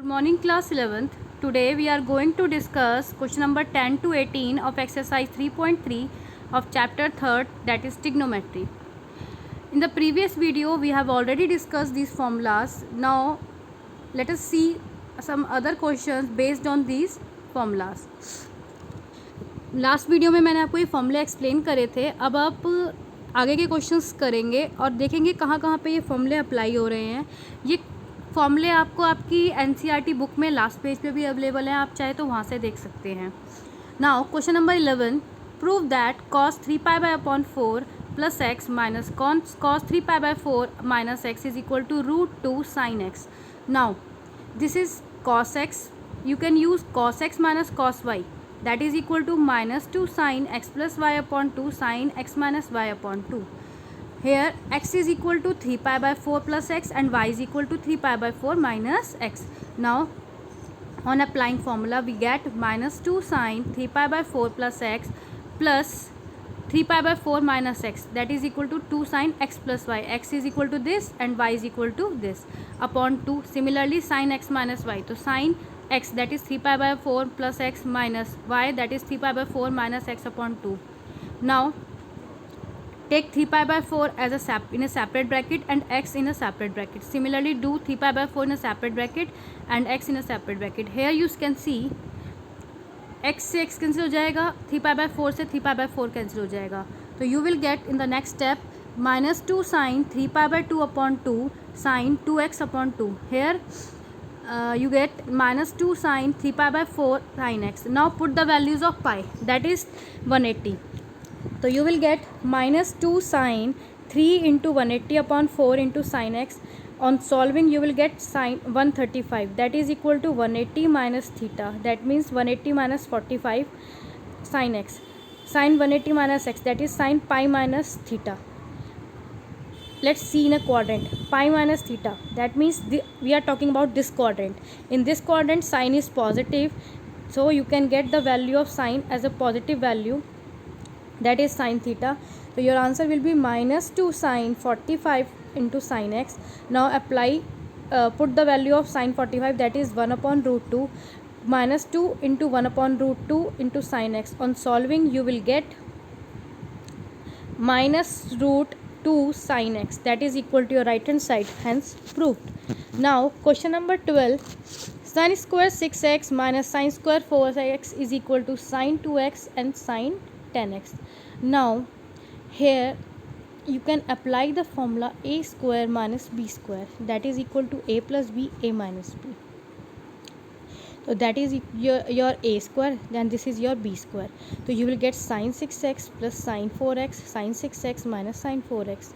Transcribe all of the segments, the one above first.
Good morning class 11th. Today we are going to discuss question number 10 to 18 of exercise 3.3 of chapter 3rd, that is trigonometry. In the previous video we have already discussed these formulas. Now let us see some other questions based on these formulas. Last video में मैंने आपको ये फॉर्मूले explain करे थे. अब आप आगे के क्वेश्चंस करेंगे और देखेंगे कहाँ कहाँ पे ये फॉर्मूले अप्लाई हो रहे हैं. ये फॉर्मूले आपको आपकी एनसीईआरटी बुक में लास्ट पेज पे भी अवेलेबल हैं, आप चाहे तो वहाँ से देख सकते हैं. Now question number 11, prove that cos 3π/4 plus x minus cos 3π/4 minus x is equal to √2 sin x. Now this is cos x. You can use cos x minus cos y, that is equal to minus 2 sin x plus y upon 2 sin x minus y upon 2. Here x is equal to 3π/4 plus x and y is equal to 3π/4 minus x. Now on applying formula we get minus 2 sin 3π/4 plus x plus 3π/4 minus x, that is equal to 2 sin x plus y. X is equal to this and y is equal to this upon 2. Similarly sin x minus y, so sin x, that is 3π/4 plus x minus y, that is 3π/4 minus x upon 2. Now take 3π/4 as in a separate bracket and x in a separate bracket. Similarly do 3π/4 in a separate bracket and x in a separate bracket. Here you can see x से x cancel हो जाएगा, 3π/4 से 3π/4 cancel हो जाएगा. तो you will get in the next step minus 2 sin 3π/2 upon 2 sin 2x upon 2. Here you get minus 2 sin 3π/4 sin x. Now put the values of pi, that is 180. So you will get minus 2 sin 3 into 180 upon 4 into sin x. On solving you will get sin 135, that is equal to 180 minus theta, that means 180 minus 45 sin x. Sin 180 minus x, that is sin pi minus theta. Let's see in a quadrant, pi minus theta, that means we are talking about this quadrant. In this quadrant sin is positive, so you can get the value of sin as a positive value, that is sin theta. So your answer will be minus 2 sin 45 into sin x. Now apply, put the value of sin 45, that is 1 upon √2 minus 2 into 1 upon √2 into sin x. On solving you will get minus √2 sin x, that is equal to your right hand side, hence proved. Now question number 12, sin square 6x minus sin square 4x is equal to sin 2x and sin 10x. Now here you can apply the formula a square minus b square, that is equal to a plus b, a minus b. So that is your a square, then this is your b square. So you will get sin 6x plus sin 4x, sin 6x minus sin 4x.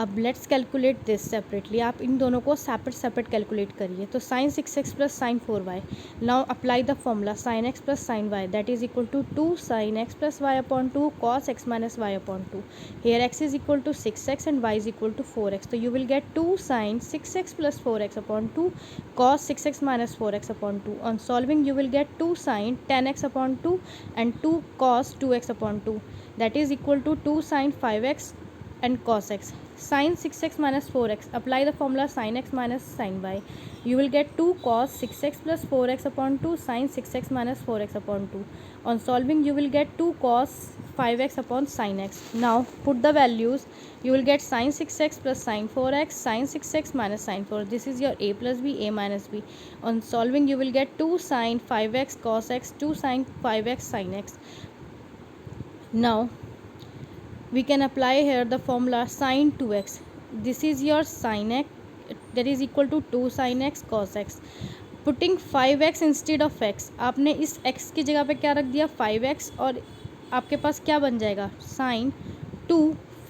अब let's calculate this separately. आप इन दोनों को separate calculate करिए. तो sine 6x plus sine 4y. Now apply the formula sine x plus sine y, that is equal to 2 sine x plus y upon 2 cos x minus y upon 2. Here x is equal to 6x and y is equal to 4x. तो you will get 2 sine 6x plus 4x upon 2 cos 6x minus 4x upon 2. On solving you will get 2 sign 10x upon 2 and 2 cos 2x upon 2, that is equal to 2 sine 5x and cos x. Sin 6x minus 4x, apply the formula sin x minus sin y. You will get 2 cos 6x plus 4x upon 2 sin 6x minus 4x upon 2. On solving you will get 2 cos 5x upon sin x. Now put the values. You will get sin 6x plus sin 4x, sin 6x minus sin 4. This is your a plus b, a minus b. On solving you will get 2 sin 5x cos x, 2 sin 5x sin x. Now we can apply here the formula sin 2x. This is your sin x, that is equal to 2 sin x cos x. Putting 5x instead of x, आपने इस x की जगह पे क्या रख दिया 5x, और आपके पास क्या बन जाएगा sin 2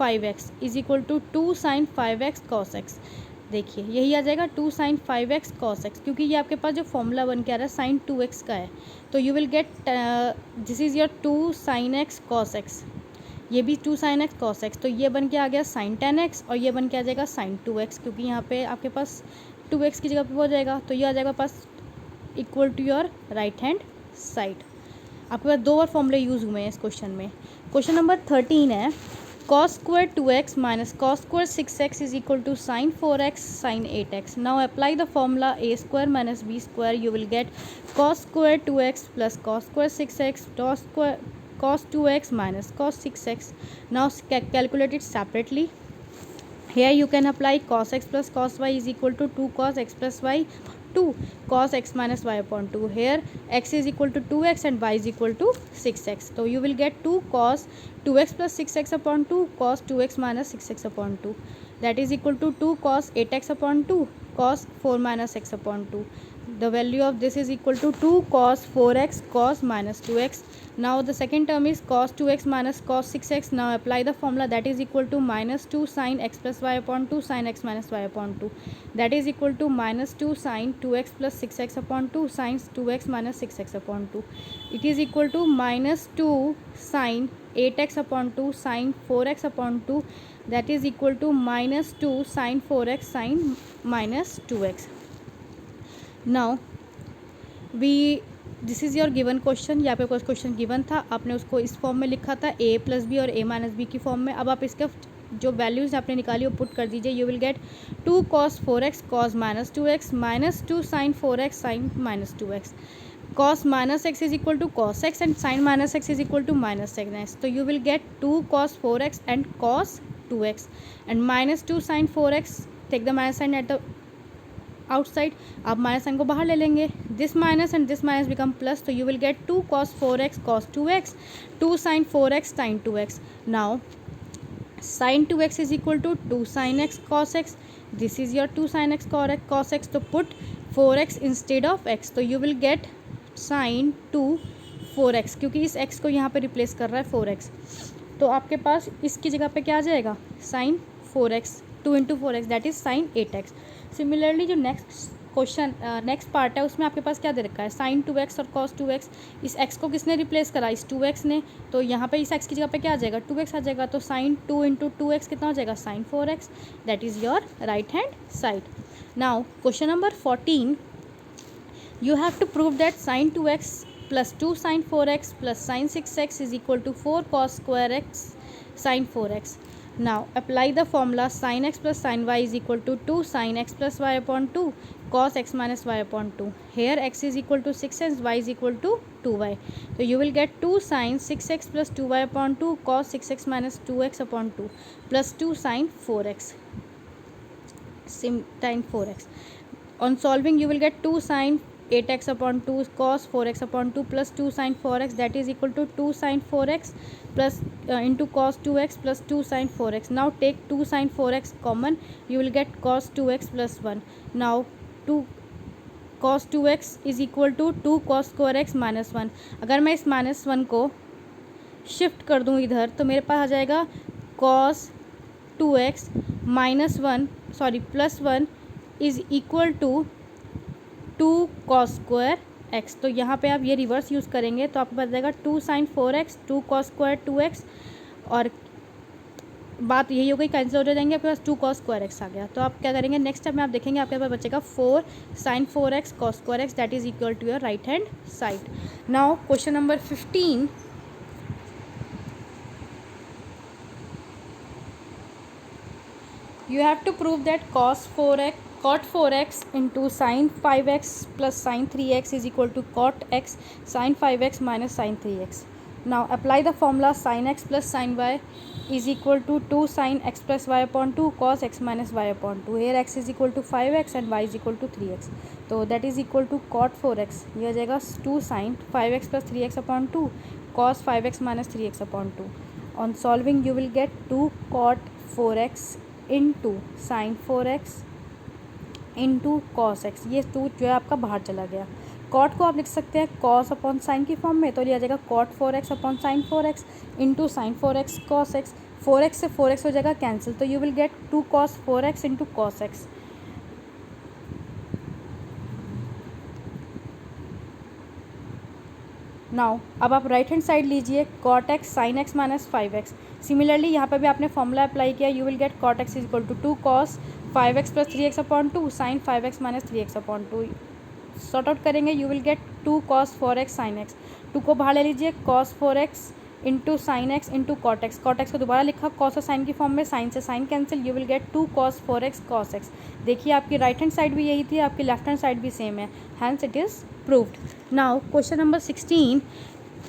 5x is equal to 2 sin 5x cos x. देखिए यही आ जाएगा 2 sin 5x cos x, क्योंकि ये आपके पास जो फॉर्मूला बन के आ रहा है sin 2x का है. तो you will get this is your 2 sin x cos x, ये भी 2 sin x cos x. तो ये बन के आ गया sin 10x और ये बन के आ जाएगा sin 2x, क्योंकि यहाँ पे आपके पास 2x की जगह पे हो जाएगा. तो ये आ जाएगा पास equal to your right hand side. आपके पास 2 और फॉर्मूले यूज़ हुए हैं इस क्वेश्चन में. क्वेश्चन नंबर 13 है, cos square 2x minus cos square 6x is equal to sin 4x sin 8x. Now apply the formula a square minus b square. You will get cos square 2x plus cos square 6x cos 2x minus cos 6x. Now calculate it separately. Here you can apply cos x plus cos y is equal to 2 cos x plus y 2 cos x minus y upon 2. Here x is equal to 2x and y is equal to 6x. So you will get 2 cos 2x plus 6x upon 2 cos 2x minus 6x upon 2. That is equal to 2 cos 8x upon 2 cos 4 minus x upon 2. The value of this is equal to 2 cos 4x cos minus 2x. Now the second term is cos 2x minus cos 6x. Now apply the formula, that is equal to minus 2 sin x plus y upon 2 sin x minus y upon 2. That is equal to minus 2 sin 2x plus 6x upon 2 sin 2x minus 6x upon 2. It is equal to minus 2 sin 8x upon 2 sin 4x upon 2. That is equal to minus 2 sin 4x sin minus 2x. Now this is your given question. यहाँ पे कोई question given था, आपने उसको इस form में लिखा था a प्लस बी और a माइनस बी की फॉर्म में. अब आप इसका जो वैल्यूज़ आपने निकाली वो पुट कर दीजिए. You will get 2 cos 4x cos minus 2x minus 2 sin 4x sin minus 2x. cos minus x is equal to cos x and sin minus x is equal to minus x. तो you will get 2 cos 4x and cos 2x and minus 2 sin 4x. Take the minus sine at the outside. आप minus sine को बाहर ले लेंगे. This minus and this minus become plus. तो you will get 2 cos 4x cos 2x 2 sin 4x sin 2x. Now sin 2x is equal to 2 sin x cos x. This is your 2 sin x cos x. तो put 4x instead of x. तो you will get sin 2 4x, क्योंकि इस x को यहाँ पे replace कर रहा है 4x. तो आपके पास इसकी जगह पे क्या आ जाएगा, sin 4x 2 into 4x that is sin 8x. Similarly जो नेक्स्ट पार्ट है उसमें आपके पास क्या दे रखा है, sin 2x और cos 2x. इस x को किसने रिप्लेस करा, इस 2x ने. तो यहाँ पे इस x की जगह पे क्या आ जाएगा, 2x आ जाएगा. तो sin 2 इंटू 2x कितना हो जाएगा, sin 4x. That is your right hand side. Now question number 14. You have to prove that sin 2x plus 2 sin 4x plus sin 6x is equal to 4 cos square x sin 4x. Now apply the formula sin x plus sin y is equal to 2 sin x plus y upon 2 cos x minus y upon 2. Here x is equal to 6 and y is equal to 2y. So you will get 2 sin 6x plus 2y upon 2 cos 6x minus 2x upon 2 plus 2 sin 4x. Sin 4x. On solving you will get 2 sin 8x upon 2 cos 4x upon 2 plus 2 sin 4x that is equal to 2 sin 4x plus into cos 2x plus 2 sin 4x. Now take 2 sin 4x common, you will get cos 2x plus 1. Now 2 cos 2x is equal to 2 cos square x minus 1. अगर मैं इस minus 1 को shift कर दूँ इधर तो मेरे पास आ जाएगा cos 2x minus 1 plus 1 is equal to 2 cos square x. तो यहाँ पे आप ये रिवर्स यूज़ करेंगे तो आपको पता जाएगा 2 sin 4x 2 cos square 2x और बात यही हो गई, कैंसिल हो जाएंगे, आपके पास 2 cos square x आ गया. तो आप क्या करेंगे, नेक्स्ट स्टेप में आप देखेंगे आपके पास बचेगा 4 sin 4x cos square x that is equal to your right hand side. Now question number 15. You have to prove that cot 4x into sin 5x plus sin 3x is equal to cot x sin 5x minus sin 3x. Now apply the formula sin x plus sin y is equal to 2 sin x plus y upon 2 cos x minus y upon 2. Here x is equal to 5x and y is equal to 3x. So that is equal to cot 4x. ये आ जाएगा 2 sin 5x plus 3x upon 2 cos 5x minus 3x upon 2. On solving you will get 2 cot 4x into sin 4x into cos x. ये 2 जो है आपका बाहर चला गया. कॉट को आप लिख सकते हैं cos अपॉन साइन की फॉर्म में, तो ये आ जाएगा cot 4x upon sine 4x into sign 4x cos x. 4x से 4x हो जाएगा कैंसिल, तो you will get 2 cos 4x into cos x. Now अब आप राइट हैंड साइड लीजिए cot x sin x minus 5x. Similarly यहाँ पर भी आपने फॉर्मूला अप्लाई किया, you will get cot x is equal to 2 cos 5x plus 3x upon 2 sine 5x minus 3x upon 2. Sort out करेंगे, you will get 2 cos 4x sin x. 2 को बाहर ले लीजिए, cos 4x into sine X into cot X, cot X को दोबारा लिखा cos और sign की फॉर्म में, साइन से sine cancel, you will get 2 cos 4x cos x। देखिए आपकी राइट हैंड साइड भी यही थी, आपकी लेफ्ट हैंड साइड भी सेम है, hence it is proved. Now question number 16,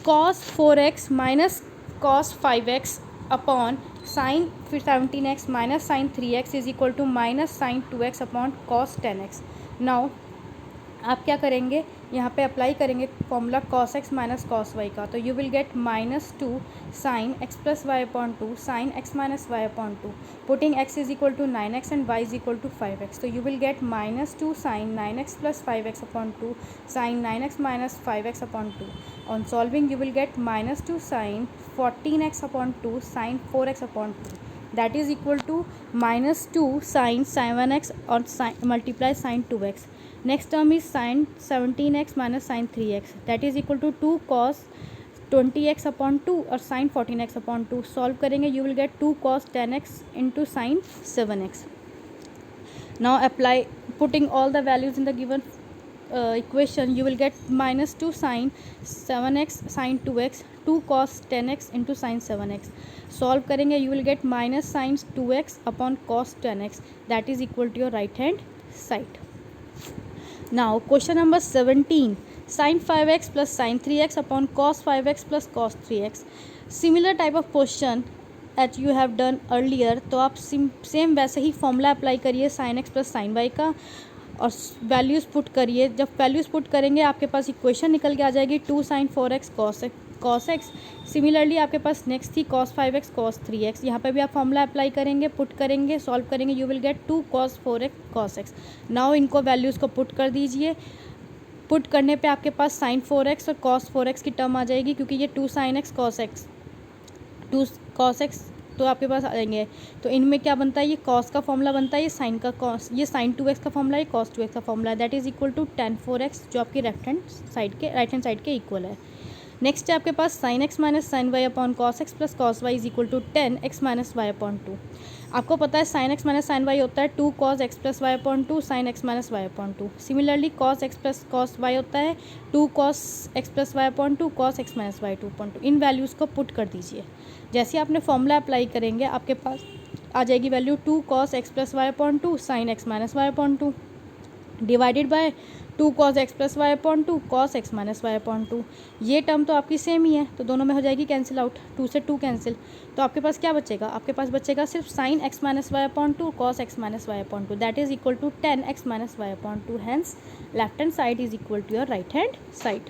cos 4x minus cos 5x upon sine फिर 17x minus sine 3x is equal to minus sine 2x upon cos 10x। Now आप क्या करेंगे, यहाँ पे apply करेंगे formula cos x minus cos y का, तो you will get -2 sine x plus y upon 2 sine x minus y upon 2, putting x is equal to 9x and y is equal to 5x, तो you will get -2 sine 9x plus 5x upon 2 sine 9x minus 5x upon 2, on solving you will get -2 sine 14x upon 2 sine 4x upon 2, that is equal to -2 sin 7x और multiply sin 2x. Next term is sin 17x minus sin 3x, that is equal to 2 cos 20x upon 2 और sin 14x upon 2. Solve करेंगे you will get 2 cos 10x into sin 7x. Now apply, putting all the values in the given equation, you will get -2 sin 7x sin 2x, 2 cos 10x into sin 7x. Solve करेंगे you will get minus sin 2x upon cos 10x, that is equal to your right hand side. Now question number 17, sin 5x plus sin 3x upon cos 5x plus cos 3x. Similar type of question as you have done earlier, तो आप same वैसे ही formula apply करिए sin x plus sin y का और values put करिए। जब values put करेंगे आपके पास इक्वेशन निकल के आ जाएगी 2 sin 4x cos x। Similarly आपके पास नेक्स्ट थी cos 5x cos 3x, यहाँ पे भी आप फॉर्मूला अप्लाई करेंगे, पुट करेंगे, सॉल्व करेंगे, you will get 2 cos 4x cos x। Now इनको वैल्यूज़ को पुट कर दीजिए, पुट करने पे आपके पास sin 4x और cos 4x की टर्म आ जाएगी, क्योंकि ये 2 sin x cos x 2 cos x तो आपके पास आ जाएंगे। तो इनमें क्या बनता है, ये cos का फॉर्मूला बनता है, ये sin का cos, ये sin 2x का फॉर्मूला, ये cos 2x का formula, that is equal to tan 4x जो आपकी राइट हैंड साइड के इक्वल है। नेक्स्ट है आपके पास sin x minus sine y upon cos x plus cos y is equal to 10x minus y upon 2। आपको पता है sin x minus sine y होता है 2 cos x plus y upon 2 sin x minus y upon 2। Similarly cos x plus cos y होता है 2 cos x plus y upon 2 cos x minus y 2 upon 2। इन values को put कर दीजिए, जैसे आपने फॉर्मूला अप्लाई करेंगे आपके पास आ जाएगी value 2 cos x plus y upon 2 sin x minus y upon 2 divided by 2 cos x plus y upon 2 cos x minus y upon 2। ये टर्म तो आपकी सेम ही है, तो दोनों में हो जाएगी कैंसिल आउट, 2 से 2 कैंसिल, तो आपके पास क्या बचेगा, आपके पास बचेगा सिर्फ sin x minus y upon 2 cos x minus y upon 2, that is equal to 10x minus y upon 2, hence left hand side is equal to your right hand side.